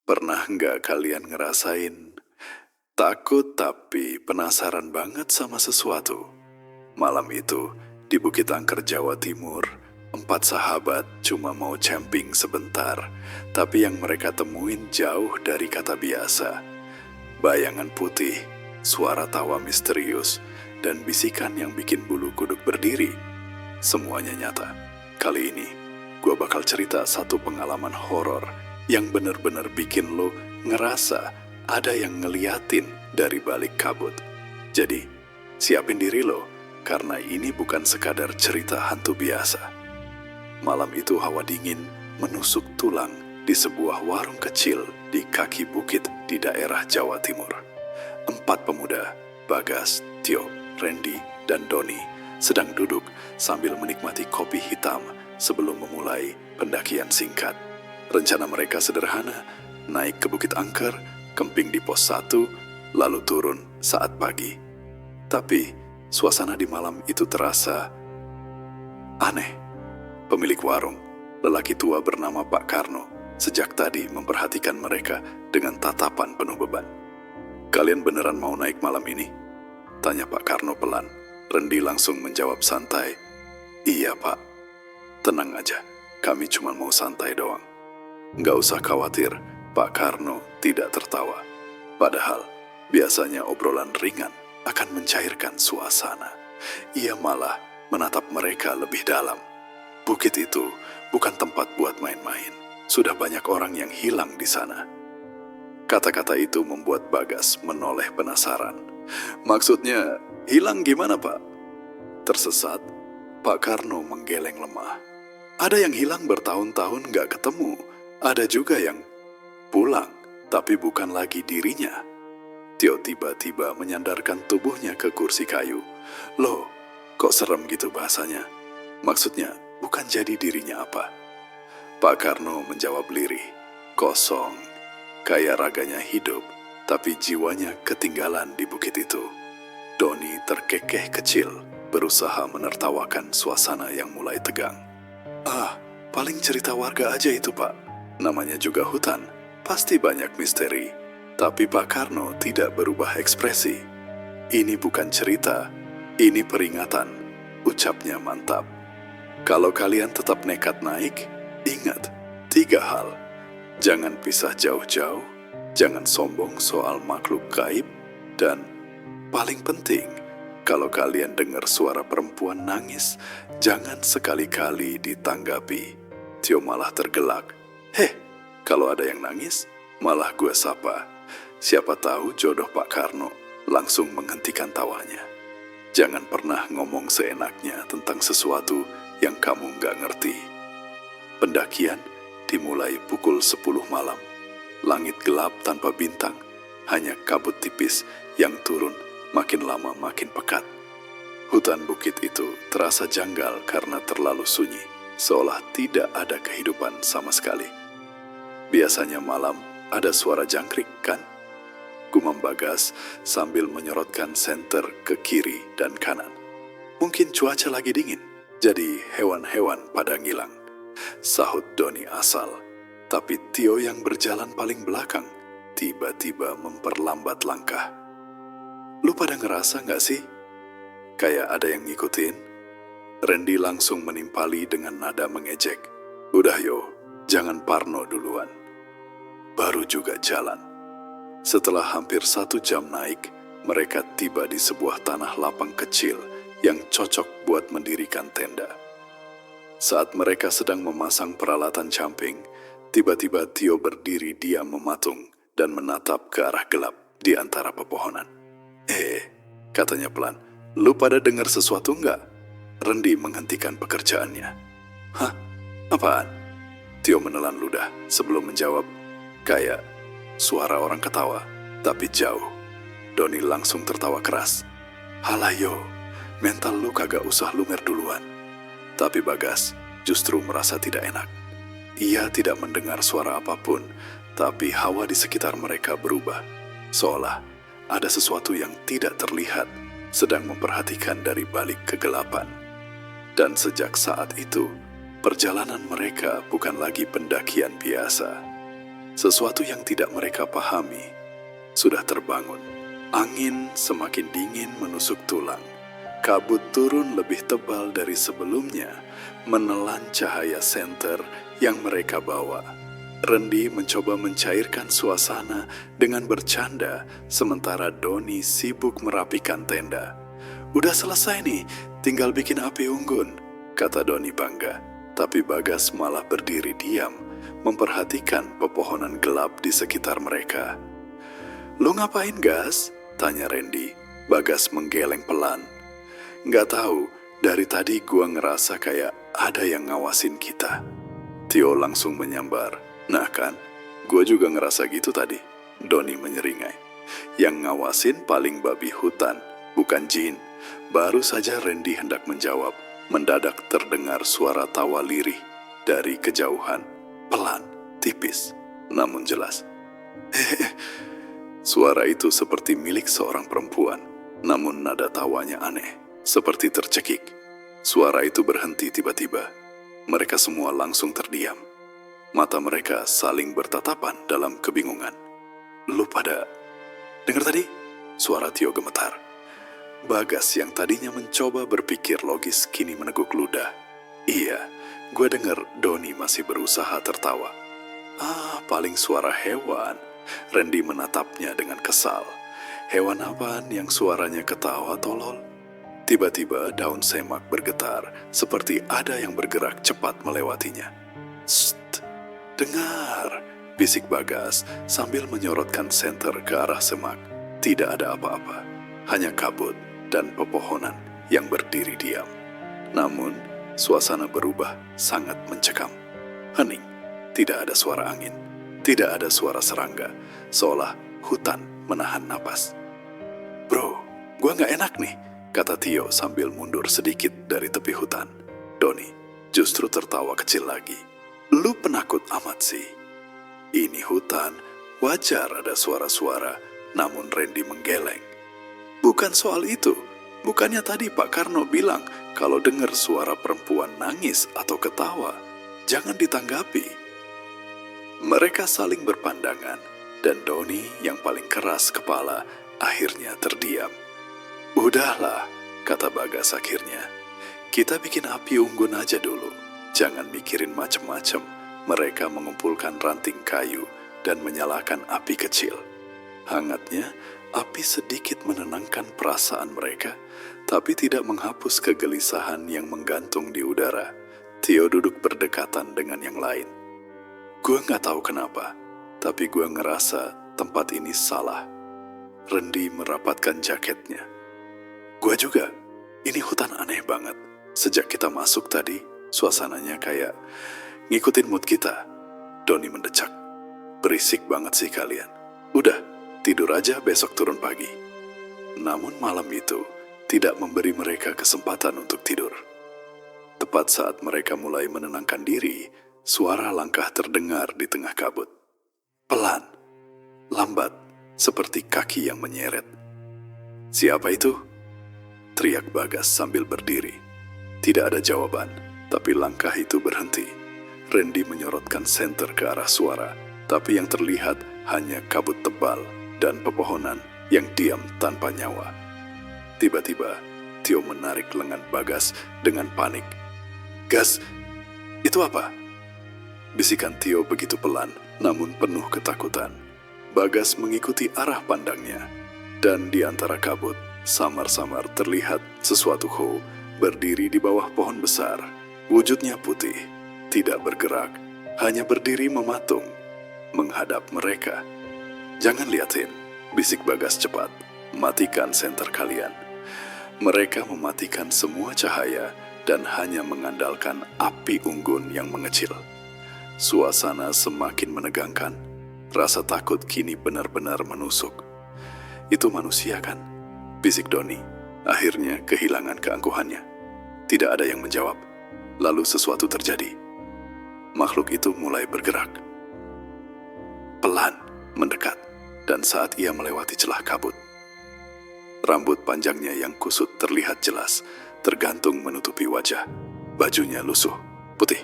Pernah nggak kalian ngerasain takut tapi penasaran banget sama sesuatu? Malam itu, di Bukit Angker, Jawa Timur, 4 sahabat cuma mau camping sebentar, tapi yang mereka temuin jauh dari kata biasa. Bayangan putih, suara tawa misterius, dan bisikan yang bikin bulu kuduk berdiri. Semuanya nyata. Kali ini, gue bakal cerita satu pengalaman horor yang bener-bener bikin lo ngerasa ada yang ngeliatin dari balik kabut. Jadi, siapin diri lo, karena ini bukan sekadar cerita hantu biasa. Malam itu hawa dingin menusuk tulang di sebuah warung kecil di kaki bukit di daerah Jawa Timur. 4 pemuda, Bagas, Tio, Randy, dan Doni, sedang duduk sambil menikmati kopi hitam sebelum memulai pendakian singkat. Rencana mereka sederhana, naik ke Bukit Angker, camping di pos 1, lalu turun saat pagi. Tapi, suasana di malam itu terasa aneh. Pemilik warung, lelaki tua bernama Pak Karno, sejak tadi memperhatikan mereka dengan tatapan penuh beban. "Kalian beneran mau naik malam ini?" tanya Pak Karno pelan. Randy langsung menjawab santai, "Iya Pak, tenang aja, kami cuma mau santai doang." "Nggak usah khawatir," Pak Karno tidak tertawa. Padahal, biasanya obrolan ringan akan mencairkan suasana. Ia malah menatap mereka lebih dalam. Bukit itu bukan tempat buat main-main. Sudah banyak orang yang hilang di sana. Kata-kata itu membuat Bagas menoleh penasaran. "Maksudnya, hilang gimana Pak?" Tersesat, Pak Karno menggeleng lemah. "Ada yang hilang bertahun-tahun gak ketemu. Ada juga yang pulang, tapi bukan lagi dirinya." Tio tiba-tiba menyandarkan tubuhnya ke kursi kayu. "Loh, kok serem gitu bahasanya? Maksudnya, bukan jadi dirinya apa?" Pak Karno menjawab lirih, "Kosong, kayak raganya hidup, tapi jiwanya ketinggalan di bukit itu." Doni terkekeh kecil, berusaha menertawakan suasana yang mulai tegang. "Ah, paling cerita warga aja itu Pak. Namanya juga hutan, pasti banyak misteri." Tapi Pak Karno tidak berubah ekspresi. "Ini bukan cerita, ini peringatan," ucapnya mantap. "Kalau kalian tetap nekat naik, ingat 3 hal. Jangan pisah jauh-jauh, jangan sombong soal makhluk gaib, dan paling penting, kalau kalian dengar suara perempuan nangis, jangan sekali-kali ditanggapi." Tio malah tergelak. "Heh, kalau ada yang nangis, malah gue sapa. Siapa tahu jodoh Pak Karno." Langsung menghentikan tawanya. "Jangan pernah ngomong seenaknya tentang sesuatu yang kamu nggak ngerti." Pendakian dimulai pukul 10 malam. Langit gelap tanpa bintang, hanya kabut tipis yang turun makin lama makin pekat. Hutan bukit itu terasa janggal karena terlalu sunyi, seolah tidak ada kehidupan sama sekali. "Biasanya malam ada suara jangkrik, kan?" gumam Bagas sambil menyorotkan senter ke kiri dan kanan. "Mungkin cuaca lagi dingin, jadi hewan-hewan pada ngilang," sahut Doni asal. Tapi Tio yang berjalan paling belakang tiba-tiba memperlambat langkah. "Lu pada ngerasa gak sih? Kayak ada yang ngikutin?" Randy langsung menimpali dengan nada mengejek. "Udah yo, jangan parno duluan. Baru juga jalan." Setelah hampir 1 jam naik, mereka tiba di sebuah tanah lapang kecil yang cocok buat mendirikan tenda. Saat mereka sedang memasang peralatan camping, tiba-tiba Tio berdiri diam mematung dan menatap ke arah gelap di antara pepohonan. Katanya pelan, "Lu pada dengar sesuatu nggak?" Randy menghentikan pekerjaannya. "Hah? Apaan?" Tio menelan ludah sebelum menjawab, "Kayak suara orang ketawa, tapi jauh." Doni langsung tertawa keras. "Halayo, mental lu kagak usah lumer duluan." Tapi Bagas justru merasa tidak enak. Ia tidak mendengar suara apapun, tapi hawa di sekitar mereka berubah. Seolah ada sesuatu yang tidak terlihat sedang memperhatikan dari balik kegelapan. Dan sejak saat itu, perjalanan mereka bukan lagi pendakian biasa. Sesuatu yang tidak mereka pahami sudah terbangun. Angin semakin dingin menusuk tulang. Kabut turun lebih tebal dari sebelumnya, menelan cahaya senter yang mereka bawa. Randy mencoba mencairkan suasana dengan bercanda, sementara Doni sibuk merapikan tenda. "Udah selesai nih, tinggal bikin api unggun," kata Doni bangga. Tapi Bagas malah berdiri diam, memperhatikan pepohonan gelap di sekitar mereka. "Lu ngapain, Gas?" tanya Randy. Bagas menggeleng pelan. "Nggak tahu, dari tadi gua ngerasa kayak ada yang ngawasin kita." Tio langsung menyambar. "Nah kan, gua juga ngerasa gitu tadi," Doni menyeringai. "Yang ngawasin paling babi hutan, bukan jin." Baru saja Randy hendak menjawab, mendadak terdengar suara tawa lirih dari kejauhan. Pelan, tipis, namun jelas. Suara itu seperti milik seorang perempuan, namun nada tawanya aneh, seperti tercekik. Suara itu berhenti tiba-tiba. Mereka semua langsung terdiam. Mata mereka saling bertatapan dalam kebingungan. "Lu pada dengar tadi?" Suara Tio gemetar. Bagas yang tadinya mencoba berpikir logis kini meneguk ludah. "Iya, gue dengar." Doni masih berusaha tertawa. Paling suara hewan." Randy menatapnya dengan kesal. "Hewan apaan yang suaranya ketawa, tolol?" Tiba-tiba daun semak bergetar, seperti ada yang bergerak cepat melewatinya. "Sst, dengar," bisik Bagas sambil menyorotkan senter ke arah semak. Tidak ada apa-apa, hanya kabut dan pepohonan yang berdiri diam. Namun, suasana berubah sangat mencekam. Hening, tidak ada suara angin, tidak ada suara serangga, seolah hutan menahan napas. "Bro, gua nggak enak nih," kata Tio sambil mundur sedikit dari tepi hutan. Doni justru tertawa kecil lagi. "Lu penakut amat sih. Ini hutan, wajar ada suara-suara." Namun Randy menggeleng. "Bukan soal itu. Bukannya tadi Pak Karno bilang kalau dengar suara perempuan nangis atau ketawa, jangan ditanggapi." Mereka saling berpandangan, dan Doni yang paling keras kepala akhirnya terdiam. "Udahlah," kata Bagas akhirnya. "Kita bikin api unggun aja dulu. Jangan mikirin macem-macem." Mereka mengumpulkan ranting kayu dan menyalakan api kecil. Hangatnya, api sedikit menenangkan perasaan mereka, tapi tidak menghapus kegelisahan yang menggantung di udara. Tio duduk berdekatan dengan yang lain. "Gue nggak tahu kenapa, tapi gue ngerasa tempat ini salah." Randy merapatkan jaketnya. "Gue juga. Ini hutan aneh banget. Sejak kita masuk tadi, suasananya kayak ngikutin mood kita." Doni mendecak. "Berisik banget sih kalian. Udah, tidur aja, besok turun pagi." Namun malam itu tidak memberi mereka kesempatan untuk tidur. Tepat saat mereka mulai menenangkan diri, suara langkah terdengar di tengah kabut. Pelan, lambat, seperti kaki yang menyeret. "Siapa itu?" teriak Bagas sambil berdiri. Tidak ada jawaban, tapi langkah itu berhenti. Randy menyorotkan senter ke arah suara, tapi yang terlihat hanya kabut tebal dan pepohonan yang diam tanpa nyawa. Tiba-tiba, Tio menarik lengan Bagas dengan panik. "Gas, itu apa?" Bisikan Tio begitu pelan, namun penuh ketakutan. Bagas mengikuti arah pandangnya, dan di antara kabut, samar-samar terlihat sesuatu berdiri di bawah pohon besar. Wujudnya putih, tidak bergerak, hanya berdiri mematung, menghadap mereka. "Jangan liatin," bisik Bagas cepat. "Matikan senter kalian." Mereka mematikan semua cahaya dan hanya mengandalkan api unggun yang mengecil. Suasana semakin menegangkan. Rasa takut kini benar-benar menusuk. "Itu manusia kan?" bisik Doni. Akhirnya kehilangan keangkuhannya. Tidak ada yang menjawab. Lalu sesuatu terjadi. Makhluk itu mulai bergerak. Pelan, mendekat, dan saat ia melewati celah kabut, rambut panjangnya yang kusut terlihat jelas, tergantung menutupi wajah. Bajunya lusuh, putih,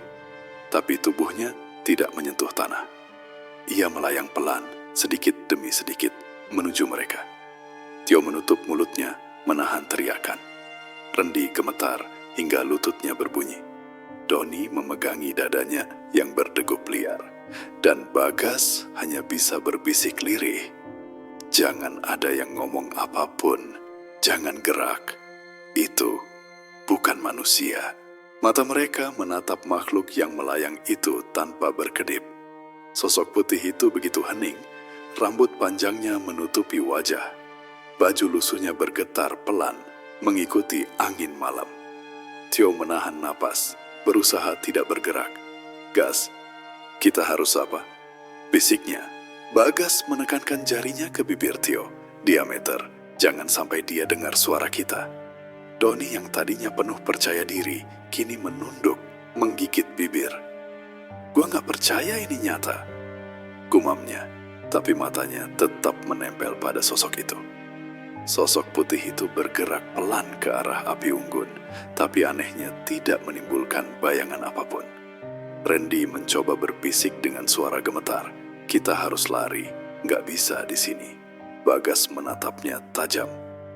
tapi tubuhnya tidak menyentuh tanah. Ia melayang pelan, sedikit demi sedikit, menuju mereka. Tio menutup mulutnya, menahan teriakan. Randy gemetar hingga lututnya berbunyi. Doni memegangi dadanya yang berdegup liar. Dan Bagas hanya bisa berbisik lirih. Jangan ada yang ngomong apapun, jangan gerak. Itu bukan manusia. Mata mereka menatap makhluk yang melayang itu tanpa berkedip. Sosok putih itu begitu hening, rambut panjangnya menutupi wajah. Baju lusuhnya bergetar pelan, mengikuti angin malam. Tio menahan napas, berusaha tidak bergerak. Gas, kita harus apa? Bisiknya. Bagas menekankan jarinya ke bibir Tio. Diameter, jangan sampai dia dengar suara kita. Doni yang tadinya penuh percaya diri, kini menunduk, menggigit bibir. Gua gak percaya ini nyata, gumamnya, tapi matanya tetap menempel pada sosok itu. Sosok putih itu bergerak pelan ke arah api unggun, tapi anehnya tidak menimbulkan bayangan apapun. Randy mencoba berbisik dengan suara gemetar. Kita harus lari, gak bisa di sini. Bagas menatapnya tajam.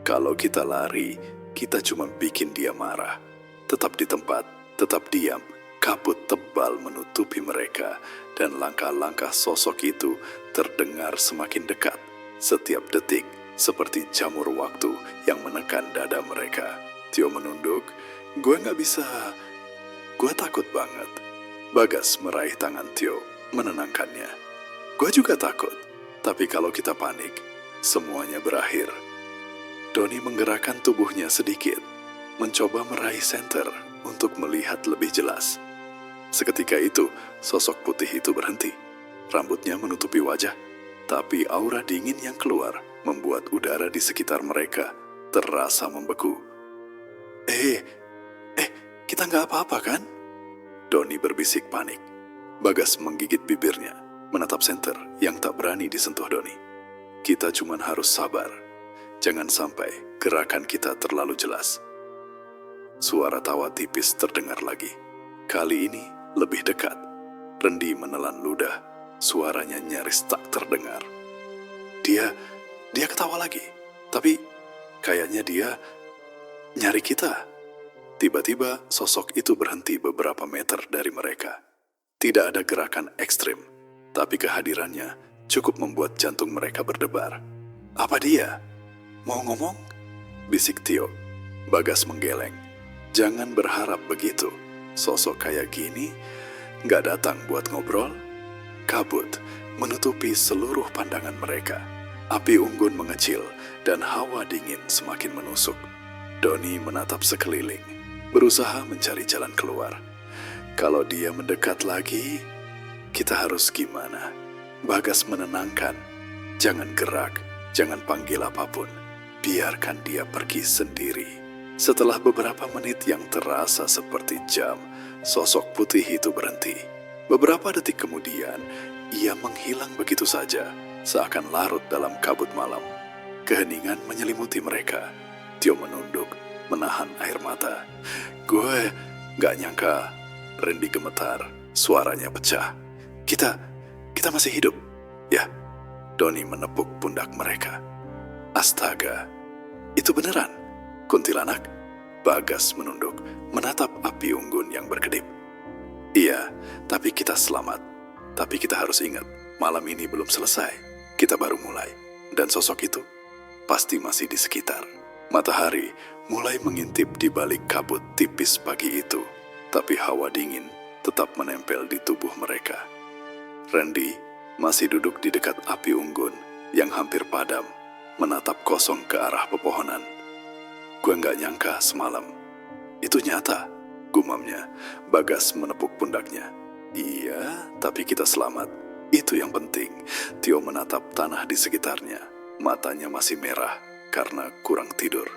Kalau kita lari, kita cuma bikin dia marah. Tetap di tempat, tetap diam. Kabut tebal menutupi mereka, dan langkah-langkah sosok itu terdengar semakin dekat. Setiap detik, seperti jamur waktu yang menekan dada mereka. Tio menunduk, gue gak bisa, gue takut banget. Bagas meraih tangan Tio, menenangkannya. Gue juga takut, tapi kalau kita panik, semuanya berakhir. Doni menggerakkan tubuhnya sedikit, mencoba meraih senter untuk melihat lebih jelas. Seketika itu, sosok putih itu berhenti. Rambutnya menutupi wajah, tapi aura dingin yang keluar membuat udara di sekitar mereka terasa membeku. Kita nggak apa-apa kan? Doni berbisik panik. Bagas menggigit bibirnya, menatap senter yang tak berani disentuh Doni. Kita cuma harus sabar. Jangan sampai gerakan kita terlalu jelas. Suara tawa tipis terdengar lagi. Kali ini lebih dekat. Randy menelan ludah. Suaranya nyaris tak terdengar. Dia ketawa lagi. Tapi kayaknya dia nyari kita. Tiba-tiba sosok itu berhenti beberapa meter dari mereka. Tidak ada gerakan ekstrim, tapi kehadirannya cukup membuat jantung mereka berdebar. Apa dia? Mau ngomong? Bisik Tio. Bagas menggeleng. Jangan berharap begitu. Sosok kayak gini gak datang buat ngobrol. Kabut menutupi seluruh pandangan mereka. Api unggun mengecil dan hawa dingin semakin menusuk. Doni menatap sekeliling, berusaha mencari jalan keluar. Kalau dia mendekat lagi, kita harus gimana? Bagas menenangkan. Jangan gerak, jangan panggil apapun. Biarkan dia pergi sendiri. Setelah beberapa menit yang terasa seperti jam, sosok putih itu berhenti. Beberapa detik kemudian, ia menghilang begitu saja, seakan larut dalam kabut malam. Keheningan menyelimuti mereka. Tio menunduk, menahan air mata. Gue gak nyangka. Randy gemetar, suaranya pecah. Kita masih hidup, ya? Doni menepuk pundak mereka. Astaga, itu beneran? Kuntilanak? Bagas menunduk, menatap api unggun yang berkedip. Iya, tapi kita selamat. Tapi kita harus ingat, malam ini belum selesai. Kita baru mulai. Dan sosok itu pasti masih di sekitar. Matahari mulai mengintip di balik kabut tipis pagi itu. Tapi hawa dingin tetap menempel di tubuh mereka. Randy masih duduk di dekat api unggun yang hampir padam, menatap kosong ke arah pepohonan. Gue gak nyangka semalam. Itu nyata, gumamnya. Bagas menepuk pundaknya. Iya, tapi kita selamat. Itu yang penting. Tio menatap tanah di sekitarnya. Matanya masih merah karena kurang tidur.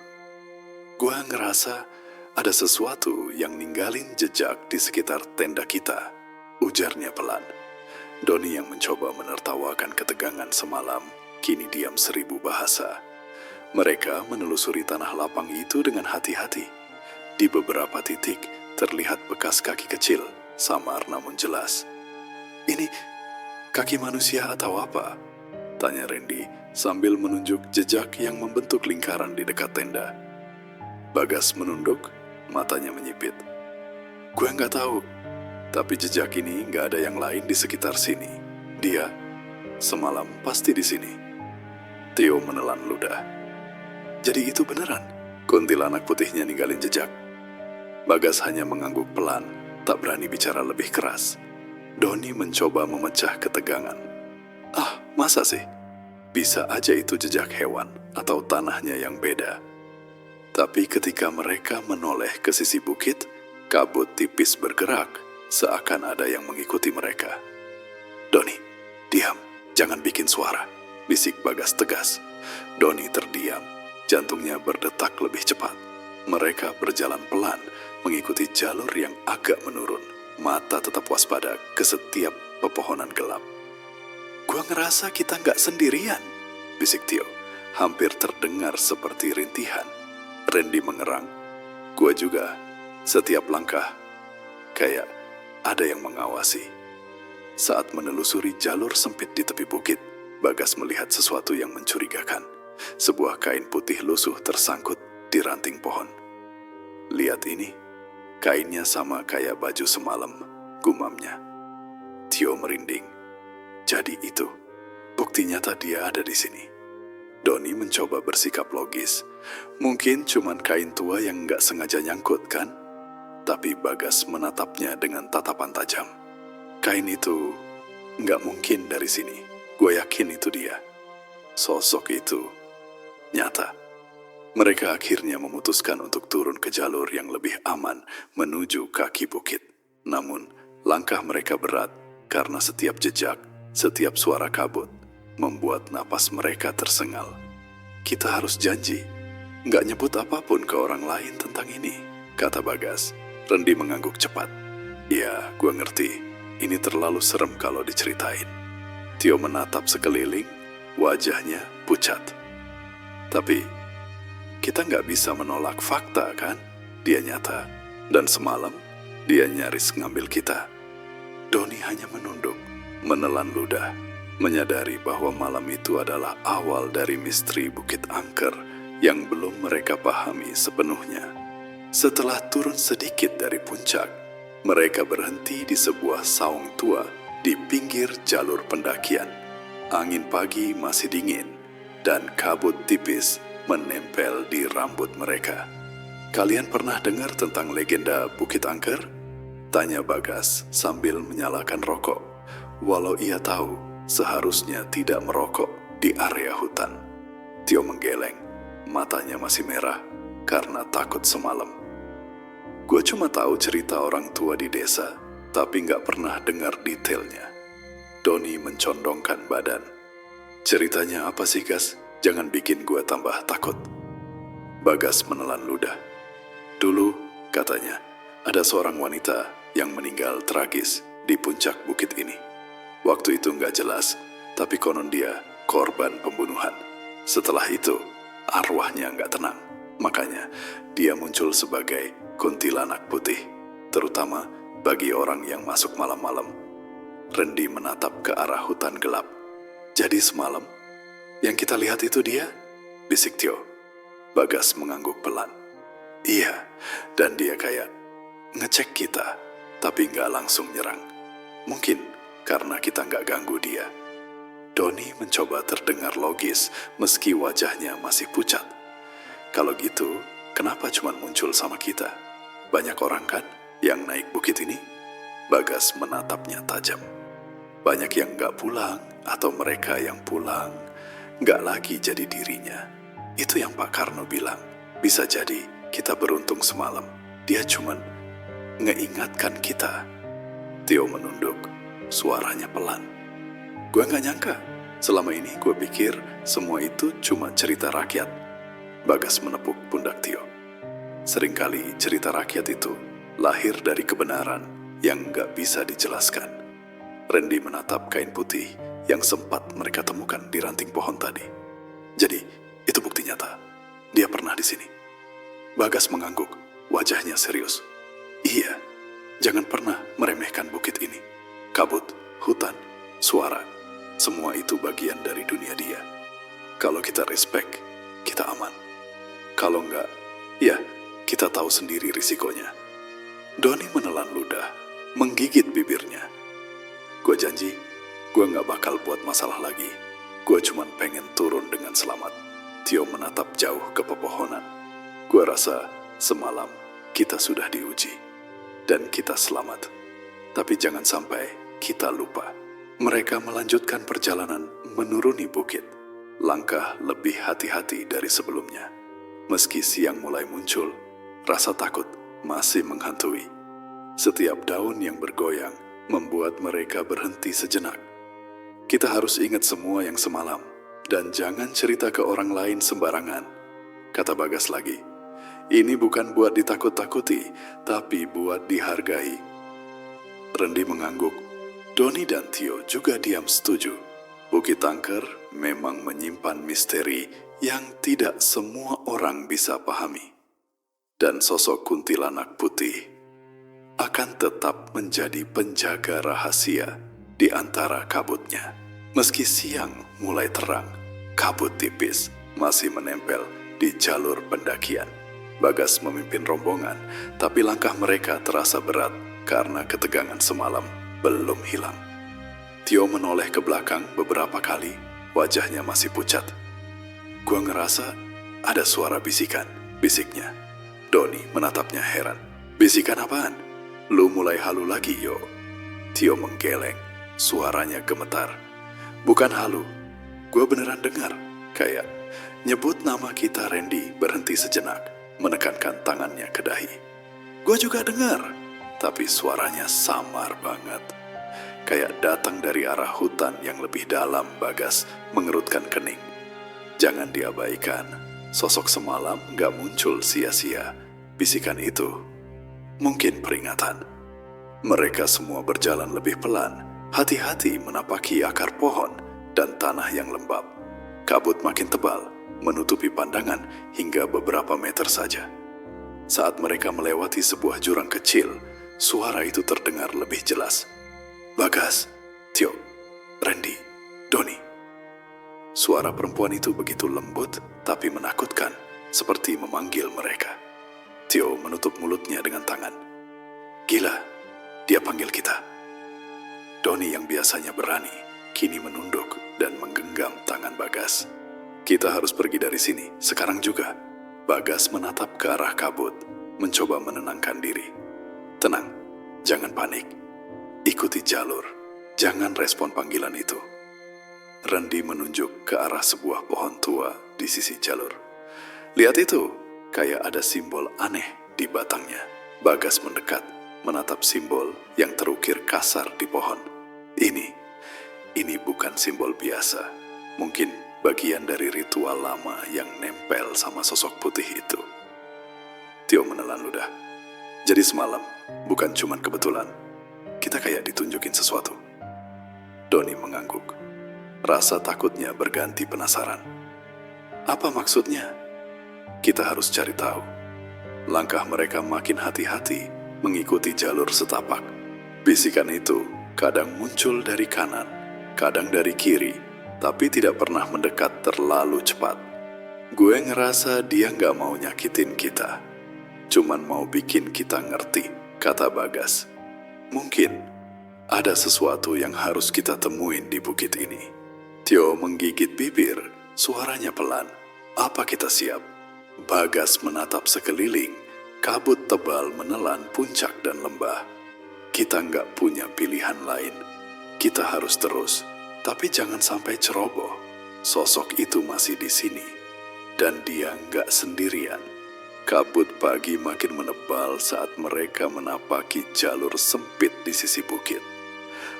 Gue ngerasa ada sesuatu yang ninggalin jejak di sekitar tenda kita, ujarnya pelan. Doni yang mencoba menertawakan ketegangan semalam, kini diam 1000 bahasa. Mereka menelusuri tanah lapang itu dengan hati-hati. Di beberapa titik terlihat bekas kaki kecil, samar namun jelas. Kaki manusia atau apa? Tanya Randy sambil menunjuk jejak yang membentuk lingkaran di dekat tenda. Bagas menunduk, matanya menyipit. Gue nggak tahu, tapi jejak ini nggak ada yang lain di sekitar sini. Dia semalam pasti di sini. Tio menelan ludah. Jadi itu beneran? Kuntilanak putihnya ninggalin jejak. Bagas hanya mengangguk pelan, tak berani bicara lebih keras. Doni mencoba memecah ketegangan. Ah, masa sih? Bisa aja itu jejak hewan atau tanahnya yang beda. Tapi ketika mereka menoleh ke sisi bukit, kabut tipis bergerak, seakan ada yang mengikuti mereka. Doni, diam, jangan bikin suara, bisik Bagas tegas. Doni terdiam, jantungnya berdetak lebih cepat. Mereka berjalan pelan, mengikuti jalur yang agak menurun. Mata tetap waspada ke setiap pepohonan gelap. Gua ngerasa kita nggak sendirian, bisik Tio. Hampir terdengar seperti rintihan. Randy mengerang. Gua juga. Setiap langkah, kayak ada yang mengawasi. Saat menelusuri jalur sempit di tepi bukit, Bagas melihat sesuatu yang mencurigakan. Sebuah kain putih lusuh tersangkut di ranting pohon. Lihat ini, kainnya sama kayak baju semalam, gumamnya. Tio merinding. Jadi itu, bukti nyata dia ada di sini. Doni mencoba bersikap logis. Mungkin cuman kain tua yang nggak sengaja nyangkut, kan? Tapi Bagas menatapnya dengan tatapan tajam. Kain itu nggak mungkin dari sini. Gue yakin itu dia. Sosok itu nyata. Mereka akhirnya memutuskan untuk turun ke jalur yang lebih aman menuju kaki bukit. Namun, langkah mereka berat karena setiap jejak, setiap suara kabut, membuat napas mereka tersengal. Kita harus janji, nggak nyebut apapun ke orang lain tentang ini, kata Bagas. Randy mengangguk cepat. Ya, gue ngerti, ini terlalu serem kalau diceritain. Tio menatap sekeliling, wajahnya pucat. Tapi, kita nggak bisa menolak fakta, kan? Dia nyata, dan semalam dia nyaris ngambil kita. Doni hanya menunduk, menelan ludah, menyadari bahwa malam itu adalah awal dari misteri Bukit Angker yang belum mereka pahami sepenuhnya. Setelah turun sedikit dari puncak, mereka berhenti di sebuah saung tua di pinggir jalur pendakian. Angin pagi masih dingin, dan kabut tipis menempel di rambut mereka. Kalian pernah dengar tentang legenda Bukit Angker? Tanya Bagas sambil menyalakan rokok. Walau ia tahu seharusnya tidak merokok di area hutan. Tio menggeleng, matanya masih merah karena takut semalam. Gue cuma tahu cerita orang tua di desa, tapi nggak pernah dengar detailnya. Doni mencondongkan badan. Ceritanya apa sih, Gas? Jangan bikin gue tambah takut. Bagas menelan ludah. Dulu, katanya, ada seorang wanita yang meninggal tragis di puncak bukit ini. Waktu itu nggak jelas, tapi konon dia korban pembunuhan. Setelah itu, arwahnya nggak tenang. Makanya, dia muncul sebagai kuntilanak putih, terutama bagi orang yang masuk malam-malam. Randy menatap ke arah hutan gelap. Jadi semalam, yang kita lihat itu dia? Bisik Tio. Bagas mengangguk pelan. Iya, dan dia kayak ngecek kita, tapi nggak langsung nyerang. Mungkin karena kita nggak ganggu dia. Doni mencoba terdengar logis meski wajahnya masih pucat. Kalau gitu, kenapa cuma muncul sama kita? Banyak orang kan yang naik bukit ini? Bagas menatapnya tajam. Banyak yang nggak pulang atau mereka yang pulang nggak lagi jadi dirinya. Itu yang Pak Karno bilang. Bisa jadi kita beruntung semalam. Dia cuman ngeingatkan kita. Tio menunduk, suaranya pelan. Gue nggak nyangka. Selama ini gue pikir semua itu cuma cerita rakyat. Bagas menepuk pundak Tio. Seringkali cerita rakyat itu lahir dari kebenaran yang nggak bisa dijelaskan. Randy menatap kain putih yang sempat mereka temukan di ranting pohon tadi. Jadi, itu bukti nyata. Dia pernah di sini. Bagas mengangguk, wajahnya serius. Iya, jangan pernah meremehkan bukit ini. Kabut, hutan, suara. Semua itu bagian dari dunia dia. Kalau kita respect, kita aman. Kalau enggak, ya kita tahu sendiri risikonya. Doni menelan ludah, menggigit bibirnya. Gue janji, gue gak bakal buat masalah lagi. Gue cuman pengen turun dengan selamat. Tio menatap jauh ke pepohonan. Gue rasa semalam kita sudah diuji. Dan kita selamat. Tapi jangan sampai kita lupa. Mereka melanjutkan perjalanan menuruni bukit. Langkah lebih hati-hati dari sebelumnya. Meski siang mulai muncul, rasa takut masih menghantui. Setiap daun yang bergoyang membuat mereka berhenti sejenak. Kita harus ingat semua yang semalam, dan jangan cerita ke orang lain sembarangan. Kata Bagas lagi, ini bukan buat ditakut-takuti, tapi buat dihargai. Rendi mengangguk. Doni dan Tio juga diam setuju. Bukit Angker memang menyimpan misteri yang tidak semua orang bisa pahami. Dan sosok kuntilanak putih akan tetap menjadi penjaga rahasia di antara kabutnya. Meski siang mulai terang, kabut tipis masih menempel di jalur pendakian. Bagas memimpin rombongan, tapi langkah mereka terasa berat karena ketegangan semalam belum hilang. Tio menoleh ke belakang beberapa kali, wajahnya masih pucat. Gua ngerasa ada suara bisikan, bisiknya. Doni menatapnya heran. Bisikan apaan? Lu mulai halu lagi, yo. Tio menggeleng, suaranya gemetar. Bukan halu, gua beneran dengar. Kayak nyebut nama kita. Rendi berhenti sejenak, menekankan tangannya ke dahi. Gua juga dengar, tapi suaranya samar banget. Kayak datang dari arah hutan yang lebih dalam. Bagas mengerutkan kening. Jangan diabaikan, sosok semalam gak muncul sia-sia. Bisikan itu mungkin peringatan. Mereka semua berjalan lebih pelan, hati-hati menapaki akar pohon dan tanah yang lembab. Kabut makin tebal, menutupi pandangan hingga beberapa meter saja. Saat mereka melewati sebuah jurang kecil, suara itu terdengar lebih jelas. Bagas, Tio, Rendi, Doni. Suara perempuan itu begitu lembut tapi menakutkan, seperti memanggil mereka. Tio menutup mulutnya dengan tangan. Gila, dia panggil kita. Doni yang biasanya berani, kini menunduk dan menggenggam tangan Bagas. Kita harus pergi dari sini, sekarang juga. Bagas menatap ke arah kabut, mencoba menenangkan diri. Tenang, jangan panik. Ikuti jalur, jangan respon panggilan itu. Rendi menunjuk ke arah sebuah pohon tua di sisi jalur. Lihat itu, kayak ada simbol aneh di batangnya. Bagas mendekat, menatap simbol yang terukir kasar di pohon. Ini bukan simbol biasa. Mungkin bagian dari ritual lama yang nempel sama sosok putih itu. Tio menelan ludah. Jadi semalam, bukan cuman kebetulan. Kita kayak ditunjukin sesuatu. Doni mengangguk. Rasa takutnya berganti penasaran. Apa maksudnya? Kita harus cari tahu. Langkah mereka makin hati-hati mengikuti jalur setapak. Bisikan itu kadang muncul dari kanan, kadang dari kiri, tapi tidak pernah mendekat terlalu cepat. Gue ngerasa dia gak mau nyakitin kita. Cuman mau bikin kita ngerti, kata Bagas. Mungkin ada sesuatu yang harus kita temuin di bukit ini. Tio menggigit bibir, suaranya pelan. Apa kita siap? Bagas menatap sekeliling, kabut tebal menelan puncak dan lembah. Kita nggak punya pilihan lain. Kita harus terus, tapi jangan sampai ceroboh. Sosok itu masih di sini, dan dia nggak sendirian. Kabut pagi makin menebal saat mereka menapaki jalur sempit di sisi bukit.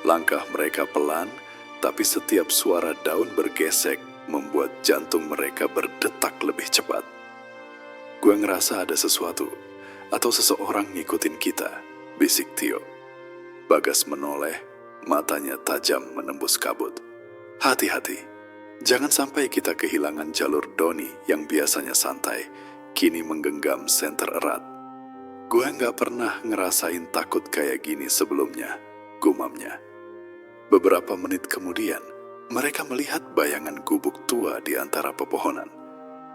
Langkah mereka pelan, tapi setiap suara daun bergesek membuat jantung mereka berdetak lebih cepat. Gue ngerasa ada sesuatu, atau seseorang ngikutin kita, bisik Tio. Bagas menoleh, matanya tajam menembus kabut. Hati-hati, jangan sampai kita kehilangan jalur Doni yang biasanya santai, kini menggenggam senter erat. Gue gak pernah ngerasain takut kayak gini sebelumnya, gumamnya. Beberapa menit kemudian, mereka melihat bayangan gubuk tua di antara pepohonan.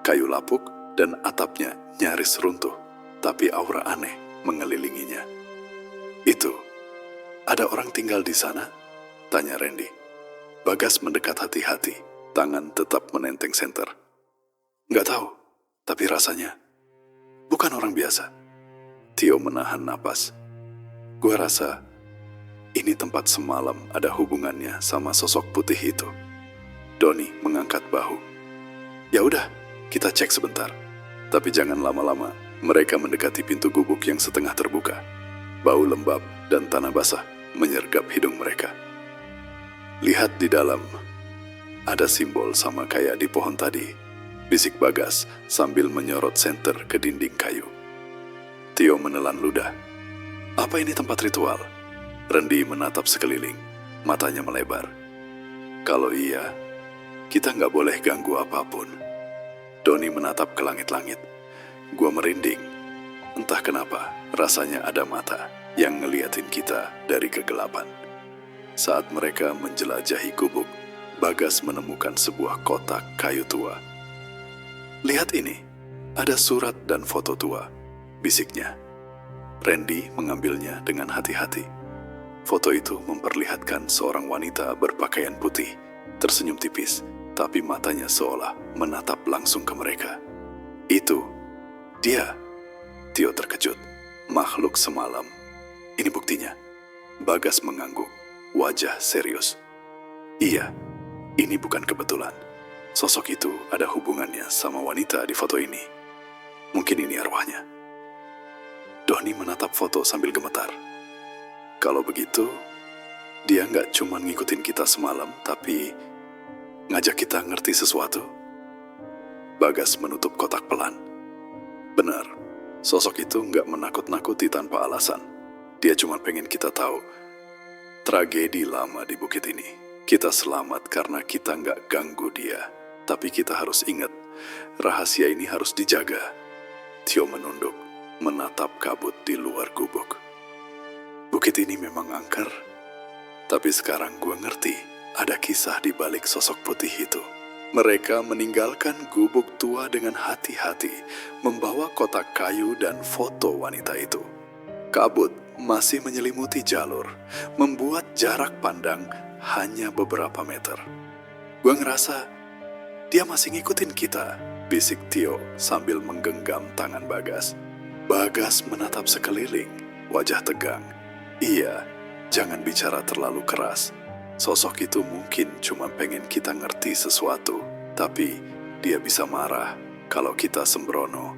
Kayu lapuk dan atapnya nyaris runtuh, tapi aura aneh mengelilinginya. "Itu, ada orang tinggal di sana?" tanya Randy. Bagas mendekat hati-hati, tangan tetap menenteng senter. "Nggak tahu, tapi rasanya bukan orang biasa." Tio menahan napas. "Gua rasa ini tempat semalam ada hubungannya sama sosok putih itu." Doni mengangkat bahu. "Ya udah, kita cek sebentar. Tapi jangan lama-lama." Mereka mendekati pintu gubuk yang setengah terbuka. Bau lembab dan tanah basah menyergap hidung mereka. "Lihat di dalam, ada simbol sama kayak di pohon tadi," bisik Bagas sambil menyorot senter ke dinding kayu. Tio menelan ludah. "Apa ini tempat ritual?" Randy menatap sekeliling, matanya melebar. "Kalau iya, kita nggak boleh ganggu apapun." Doni menatap ke langit-langit. Gua merinding. Entah kenapa, rasanya ada mata yang ngeliatin kita dari kegelapan. Saat mereka menjelajahi gubuk, Bagas menemukan sebuah kotak kayu tua. "Lihat ini, ada surat dan foto tua," bisiknya. Randy mengambilnya dengan hati-hati. Foto itu memperlihatkan seorang wanita berpakaian putih, tersenyum tipis, tapi matanya seolah menatap langsung ke mereka. "Itu dia." Tio terkejut. "Makhluk semalam. Ini buktinya." Bagas mengangguk, wajah serius. "Iya, ini bukan kebetulan. Sosok itu ada hubungannya sama wanita di foto ini. Mungkin ini arwahnya." Doni menatap foto sambil gemetar. "Kalau begitu, dia nggak cuma ngikutin kita semalam, tapi ngajak kita ngerti sesuatu." Bagas menutup kotak pelan. "Benar, sosok itu nggak menakut-nakuti tanpa alasan. Dia cuma pengen kita tahu tragedi lama di bukit ini. Kita selamat karena kita nggak ganggu dia. Tapi kita harus ingat, rahasia ini harus dijaga." Tio menunduk, menatap kabut di luar gubuk. "Bukit ini memang angker, tapi sekarang gue ngerti ada kisah di balik sosok putih itu." Mereka meninggalkan gubuk tua dengan hati-hati, membawa kotak kayu dan foto wanita itu. Kabut masih menyelimuti jalur, membuat jarak pandang hanya beberapa meter. "Gua ngerasa dia masih ngikutin kita," bisik Tio sambil menggenggam tangan Bagas. Bagas menatap sekeliling, wajah tegang. "Iya, jangan bicara terlalu keras. Sosok itu mungkin cuma pengen kita ngerti sesuatu, tapi dia bisa marah kalau kita sembrono."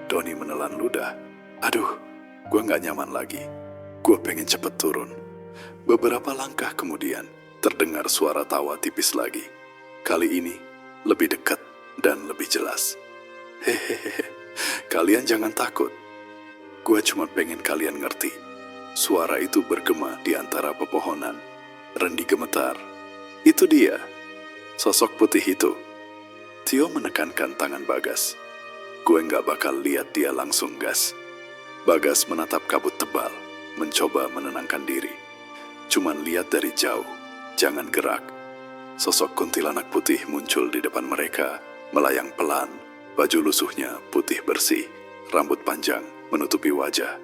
Doni menelan ludah. "Aduh, gue gak nyaman lagi. Gue pengen cepet turun." Beberapa langkah kemudian, terdengar suara tawa tipis lagi. Kali ini, lebih dekat dan lebih jelas. "Hehehe, kalian jangan takut. Gue cuma pengen kalian ngerti." Suara itu bergema di antara pepohonan. Randy gemetar. "Itu dia, sosok putih itu." Tio menekankan tangan Bagas. "Gue nggak bakal lihat dia langsung, Gas." Bagas menatap kabut tebal, mencoba menenangkan diri. "Cuman lihat dari jauh, jangan gerak." Sosok kuntilanak putih muncul di depan mereka, melayang pelan. Baju lusuhnya putih bersih, rambut panjang menutupi wajah.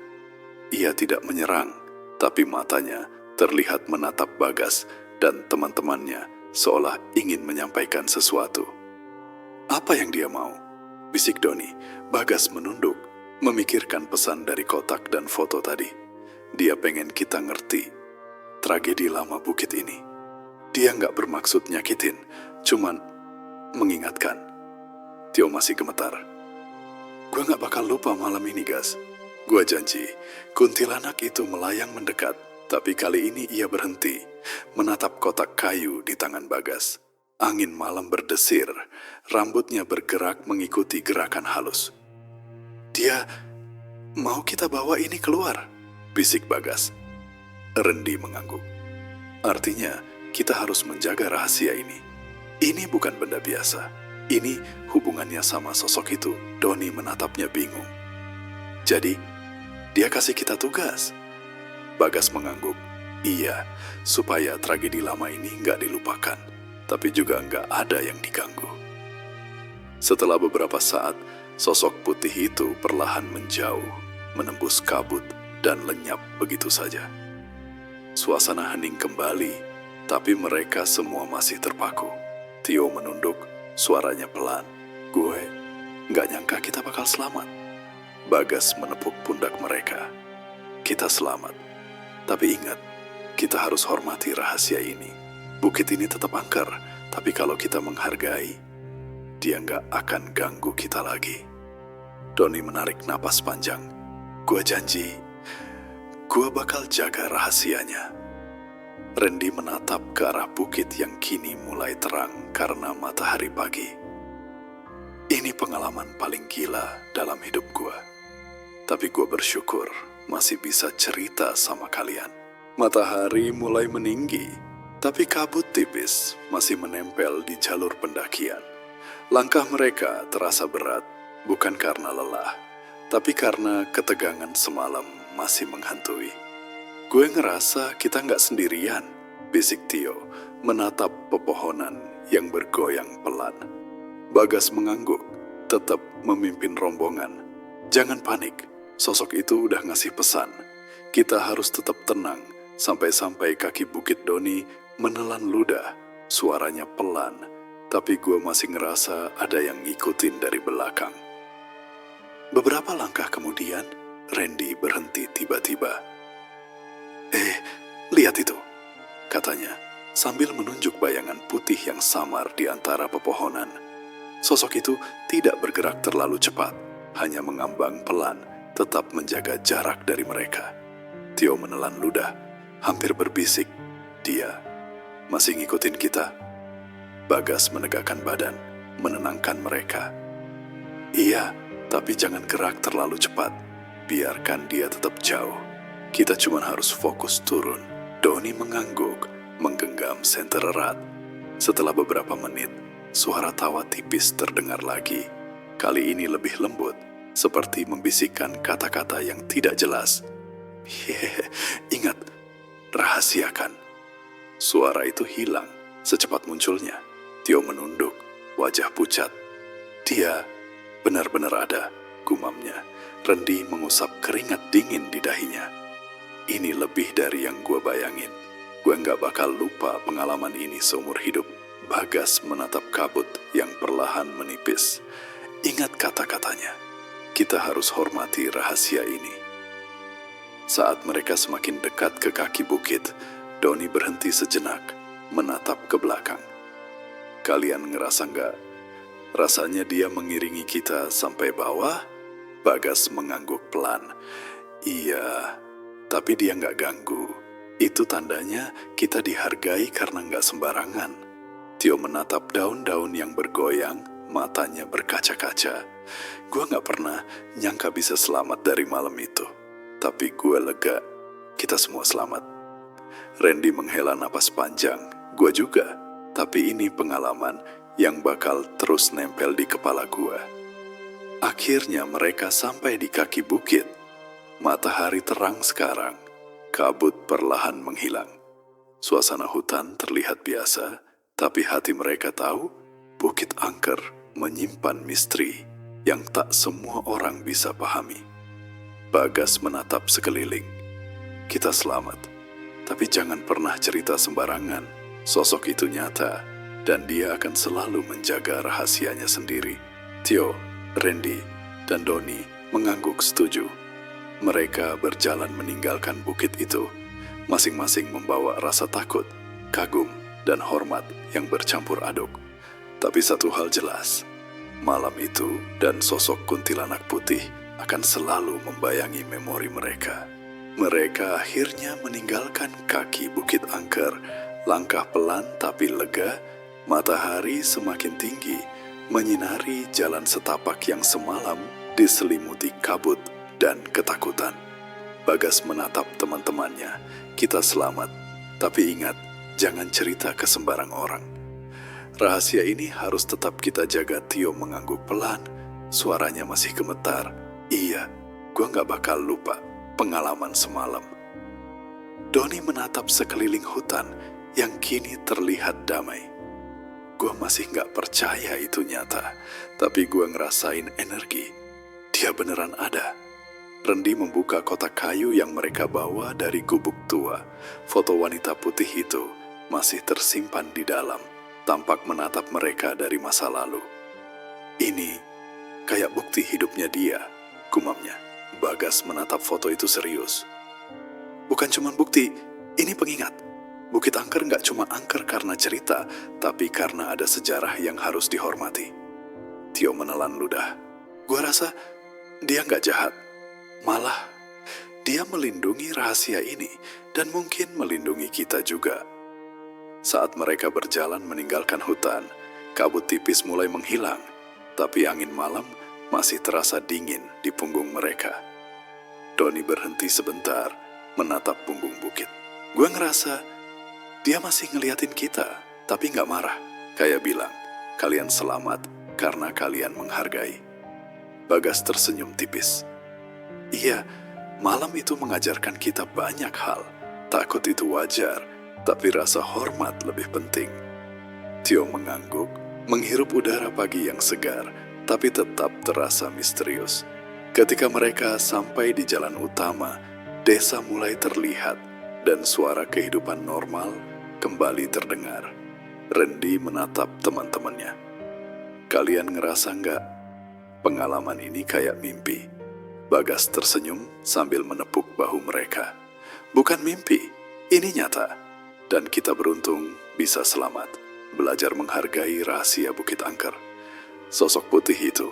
Ia tidak menyerang, tapi matanya terlihat menatap Bagas dan teman-temannya seolah ingin menyampaikan sesuatu. "Apa yang dia mau?" bisik Doni. Bagas menunduk, memikirkan pesan dari kotak dan foto tadi. "Dia pengen kita ngerti tragedi lama bukit ini. Dia nggak bermaksud nyakitin, cuman mengingatkan." Tio masih gemetar. "Gue nggak bakal lupa malam ini, Gas. Gue janji, kuntilanak itu melayang mendekat. Tapi kali ini ia berhenti, menatap kotak kayu di tangan Bagas. Angin malam berdesir, rambutnya bergerak mengikuti gerakan halus. "Dia mau kita bawa ini keluar," bisik Bagas. Randy mengangguk. "Artinya, kita harus menjaga rahasia ini. Ini bukan benda biasa. Ini hubungannya sama sosok itu." Doni menatapnya bingung. "Jadi, dia kasih kita tugas?" Bagas mengangguk. Iya, supaya tragedi lama ini nggak dilupakan, tapi juga nggak ada yang diganggu. Setelah beberapa saat, sosok putih itu perlahan menjauh, menembus kabut, dan lenyap begitu saja. Suasana hening kembali, tapi mereka semua masih terpaku. Tio menunduk, suaranya pelan. Gue nggak nyangka kita bakal selamat. Bagas menepuk pundak mereka. Kita selamat, tapi ingat, kita harus hormati rahasia ini. Bukit ini tetap angker, tapi kalau kita menghargai, dia nggak akan ganggu kita lagi. Doni menarik napas panjang. Gue janji, gue bakal jaga rahasianya. Randy menatap ke arah bukit yang kini mulai terang karena matahari pagi. Ini pengalaman paling gila dalam hidup gue. Tapi gue bersyukur masih bisa cerita sama kalian. Matahari mulai meninggi, tapi kabut tipis masih menempel di jalur pendakian. Langkah mereka terasa berat, bukan karena lelah, tapi karena ketegangan semalam masih menghantui. Gue ngerasa kita nggak sendirian, bisik Tio, menatap pepohonan yang bergoyang pelan. Bagas mengangguk, tetap memimpin rombongan. Jangan panik, sosok itu udah ngasih pesan. Kita harus tetap tenang, sampai-sampai kaki bukit Doni menelan ludah. Suaranya pelan, tapi gue masih ngerasa ada yang ngikutin dari belakang. Beberapa langkah kemudian, Randy berhenti tiba-tiba. Lihat itu, katanya, sambil menunjuk bayangan putih yang samar di antara pepohonan. Sosok itu tidak bergerak terlalu cepat, hanya mengambang pelan, tetap menjaga jarak dari mereka. Tio menelan ludah, hampir berbisik, dia masih ngikutin kita. Bagas menegakkan badan, menenangkan mereka. Iya, tapi jangan gerak terlalu cepat. Biarkan dia tetap jauh. Kita cuma harus fokus turun. Doni mengangguk, menggenggam senter erat. Setelah beberapa menit, suara tawa tipis terdengar lagi. Kali ini lebih lembut, seperti membisikkan kata-kata yang tidak jelas. Ingat, rahasiakan. Suara itu hilang secepat munculnya. Tio menunduk, wajah pucat. Dia benar-benar ada, gumamnya. Randy mengusap keringat dingin di dahinya. Ini lebih dari yang gue bayangin. Gue nggak bakal lupa pengalaman ini seumur hidup. Bagas menatap kabut yang perlahan menipis. Ingat kata-katanya. Kita harus hormati rahasia ini. Saat mereka semakin dekat ke kaki bukit, Doni berhenti sejenak, menatap ke belakang. Kalian ngerasa nggak? Rasanya dia mengiringi kita sampai bawah? Bagas mengangguk pelan. Iya, tapi dia nggak ganggu. Itu tandanya kita dihargai karena nggak sembarangan. Tio menatap daun-daun yang bergoyang, matanya berkaca-kaca. Gue nggak pernah nyangka bisa selamat dari malam itu. Tapi gue lega, kita semua selamat. Randy menghela napas panjang, gue juga. Tapi ini pengalaman yang bakal terus nempel di kepala gue. Akhirnya mereka sampai di kaki bukit. Matahari terang sekarang, kabut perlahan menghilang. Suasana hutan terlihat biasa, tapi hati mereka tahu bukit angker menyimpan misteri yang tak semua orang bisa pahami. Bagas menatap sekeliling. Kita selamat, tapi jangan pernah cerita sembarangan. Sosok itu nyata, dan dia akan selalu menjaga rahasianya sendiri. Tio, Randy, dan Doni mengangguk setuju. Mereka berjalan meninggalkan bukit itu, masing-masing membawa rasa takut, kagum, dan hormat yang bercampur aduk. Tapi satu hal jelas, malam itu dan sosok kuntilanak putih akan selalu membayangi memori mereka. Mereka akhirnya meninggalkan kaki bukit angker, langkah pelan tapi lega. Matahari semakin tinggi, menyinari jalan setapak yang semalam diselimuti kabut dan ketakutan. Bagas menatap teman-temannya. Kita selamat, tapi ingat, jangan cerita ke sembarang orang. Rahasia ini harus tetap kita jaga. Tio mengangguk pelan, suaranya masih gemetar. Iya, gue gak bakal lupa pengalaman semalam. Doni menatap sekeliling hutan yang kini terlihat damai. Gue masih gak percaya itu nyata, tapi gue ngerasain energi. Dia beneran ada. Randy membuka kotak kayu yang mereka bawa dari gubuk tua. Foto wanita putih itu masih tersimpan di dalam, tampak menatap mereka dari masa lalu. Ini kayak bukti hidupnya dia, gumamnya. Bagas menatap foto itu serius. Bukan cuma bukti, ini pengingat. Bukit Angker gak cuma angker karena cerita, tapi karena ada sejarah yang harus dihormati. Tio menelan ludah. Gua rasa dia gak jahat. Malah, dia melindungi rahasia ini dan mungkin melindungi kita juga. Saat mereka berjalan meninggalkan hutan, kabut tipis mulai menghilang, tapi angin malam masih terasa dingin di punggung mereka. Doni berhenti sebentar, menatap punggung bukit. Gue ngerasa dia masih ngeliatin kita, tapi gak marah. Kayak bilang, kalian selamat karena kalian menghargai. Bagas tersenyum tipis. Iya, malam itu mengajarkan kita banyak hal. Takut itu wajar, tapi rasa hormat lebih penting. Tio mengangguk, menghirup udara pagi yang segar, tapi tetap terasa misterius. Ketika mereka sampai di jalan utama, desa mulai terlihat dan suara kehidupan normal kembali terdengar. Randy menatap teman-temannya. Kalian ngerasa nggak? Pengalaman ini kayak mimpi. Bagas tersenyum sambil menepuk bahu mereka. Bukan mimpi, ini nyata. Dan kita beruntung bisa selamat, belajar menghargai rahasia Bukit Angker. Sosok putih itu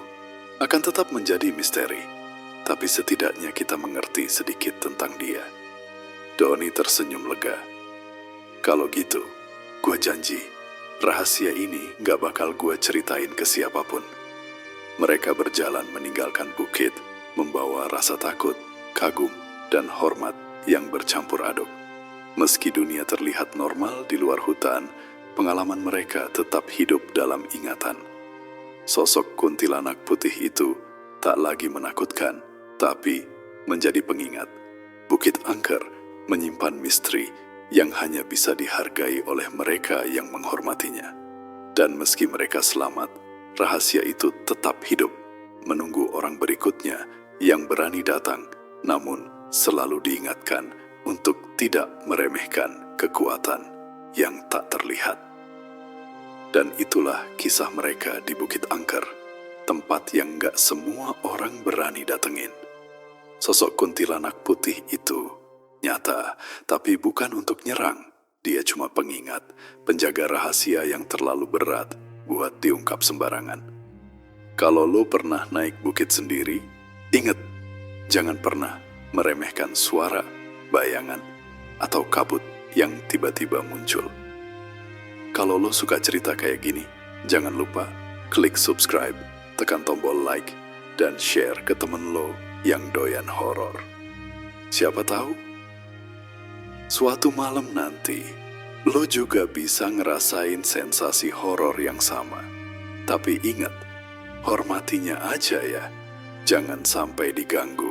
akan tetap menjadi misteri, tapi setidaknya kita mengerti sedikit tentang dia. Doni tersenyum lega. Kalau gitu, gue janji, rahasia ini gak bakal gue ceritain ke siapapun. Mereka berjalan meninggalkan bukit, membawa rasa takut, kagum, dan hormat yang bercampur aduk. Meski dunia terlihat normal di luar hutan, pengalaman mereka tetap hidup dalam ingatan. Sosok kuntilanak putih itu tak lagi menakutkan, tapi menjadi pengingat. Bukit Angker menyimpan misteri yang hanya bisa dihargai oleh mereka yang menghormatinya. Dan meski mereka selamat, rahasia itu tetap hidup, menunggu orang berikutnya yang berani datang, namun selalu diingatkan untuk tidak meremehkan kekuatan yang tak terlihat. Dan itulah kisah mereka di Bukit Angker, tempat yang gak semua orang berani datengin. Sosok kuntilanak putih itu nyata, tapi bukan untuk nyerang. Dia cuma pengingat, penjaga rahasia yang terlalu berat buat diungkap sembarangan. Kalau lo pernah naik bukit sendiri, ingat, jangan pernah meremehkan suara, bayangan, atau kabut yang tiba-tiba muncul. Kalau lo suka cerita kayak gini, jangan lupa klik subscribe, tekan tombol like, dan share ke temen lo yang doyan horor. Siapa tahu, suatu malam nanti, lo juga bisa ngerasain sensasi horor yang sama. Tapi ingat, hormatinya aja ya, jangan sampai diganggu.